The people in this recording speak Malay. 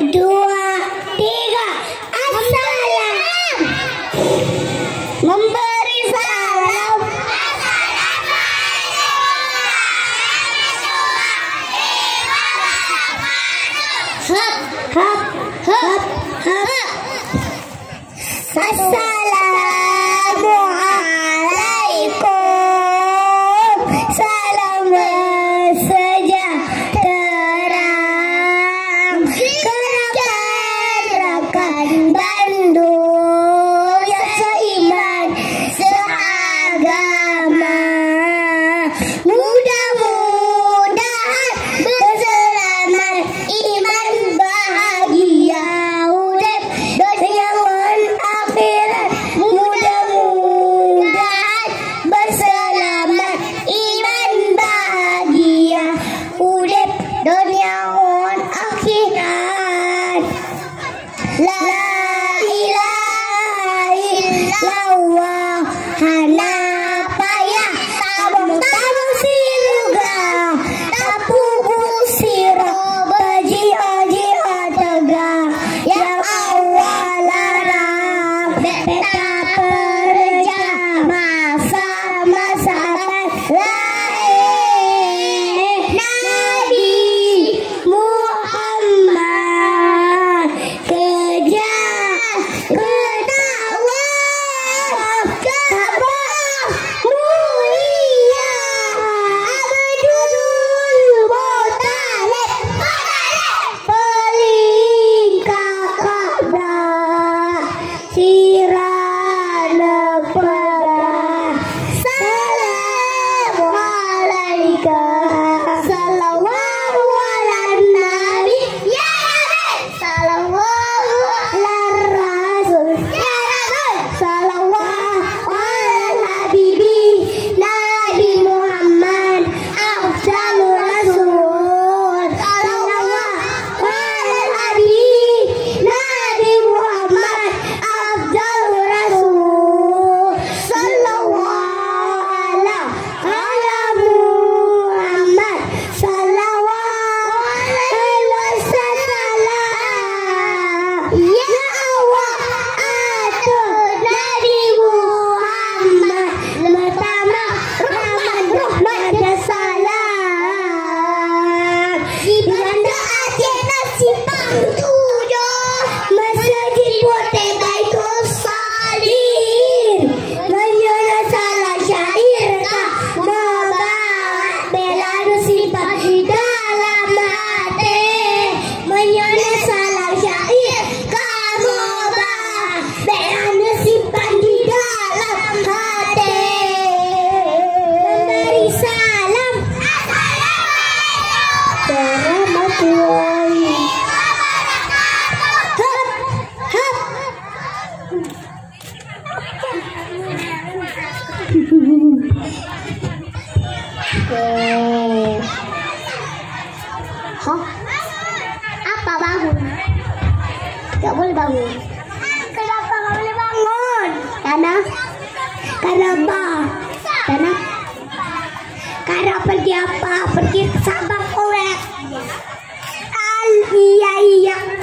dua, tiga. Assalam. Memberi salam. Hap, hap, hap, hap. Assalamualaikum. Salam sejahtera. Rekan-rekan Bandung yang seiman seagama, mudah-mudahan berselamat iman bahagia urip dengan akhirat. Mudah-mudahan berselamat iman bahagia urip dunia akhirat. La ilaha illallah hanapaya tabung siruga tapubu siro baji aji ataga yang awalarang beta kerja masa-masa lahir Nabi Muhammad kerja ketawa Ka'bah mulia Abdul Muttalib pelingkar Ka'bah sirana perah. Assalamualaikum. Salawatu ala nabi ya nabi. Salawatu ala rasul ya rasul. Salawatu ala habibi Nabi Muhammad afdalur rasul. Salawatu ala habibi Nabi Muhammad afdalur rasul. Salawatu ala Muhammad. Salawatu wasallam. Ya Allah atur Nabi Muhammad pertama rahmat dan salam. Ibanda atina simpang tujuh masjid Putih Baitul Salim. Menyana salah syair kah membahat bela simpan di dalam hati. Menyana salah syair kah membahat bela simpan di dalam hati. Memberi salam. Assalamualaikum warahmatullahi hap, hap. Apa bangun? Gak boleh bangun. Kenapa gak boleh bangun? Karena pergi apa? Pergi ke Sabang korek. Iya.